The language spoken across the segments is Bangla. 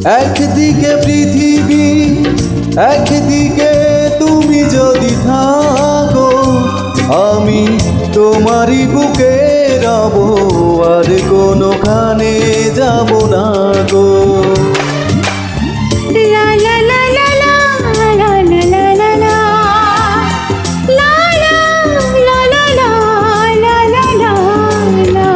একদিকে পৃথিবী, একদিকে তুমি যদি থাকো, আমি তোমারই বুকে রব, আর কোনোখানে যাব না গো। লা লা লা লা লা লা লা লা লা লা লা লা লা লা লা লা লা।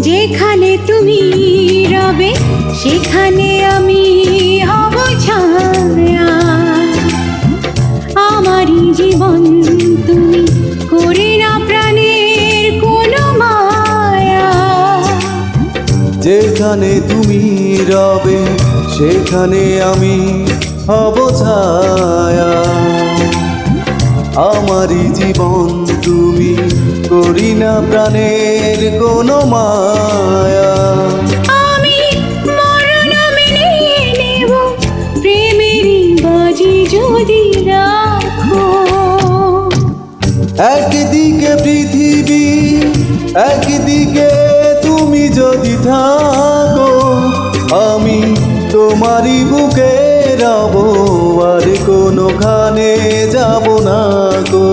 যেখানে তুমি রবে সেখানে আমি হব ছায়া, আমারই জীবন তুমি করে না প্রাণের কোনো মায়া। যেখানে তুমি রবে সেখানে আমি হব ছায়া, আমারই জীবন তুমি করি না প্রাণের কোনো মায়া। আমি মরণ মেনে নেব প্রেমেরই বাজি যদি রাখো। একদিকে পৃথিবী, একদিকে তুমি যদি থাকো, আমি তোমারই বুকে রব, আর কোনোখানে যাব না গো।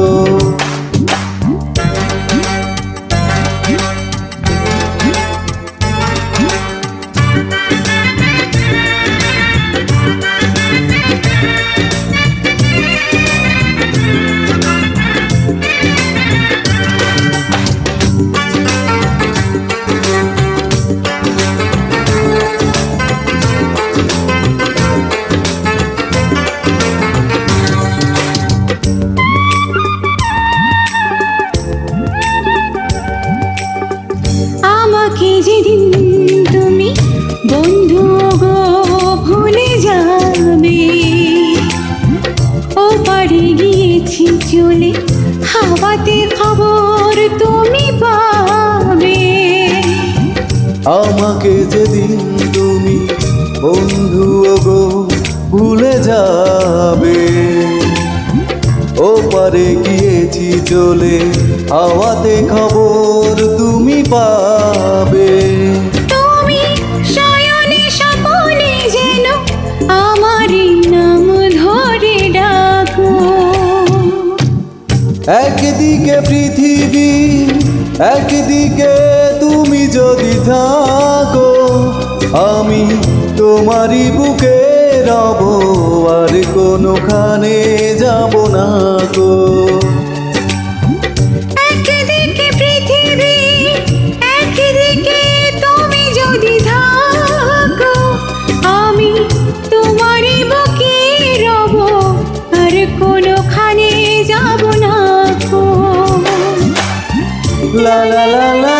আমাকে যেদিন তুমি বন্ধু গো ভুলে যাবে, ও পারে গিয়েছি চলে হাওয়াতে খবর তুমি পাবে। আমাকে যেদিন তুমি বন্ধু গো ভুলে যাবে, ও পারে গিয়েছি চলে হাওয়াতে খবর তুমি পাবে। তুমি শয়নে স্বপনে যেন আমারই নাম ধরে ডাকো। একদিকে পৃথিবী, একদিকে তুমি যদি থাকো, আমি তোমারই বুকে রব, আর কোনোখানে যাব না গো। একদিকে পৃথিবী, একদিকে তুমি যদি থাকো, আমি তোমারই বুকে রব, আর কোনোখানে যাব না গো। লা লা লা লা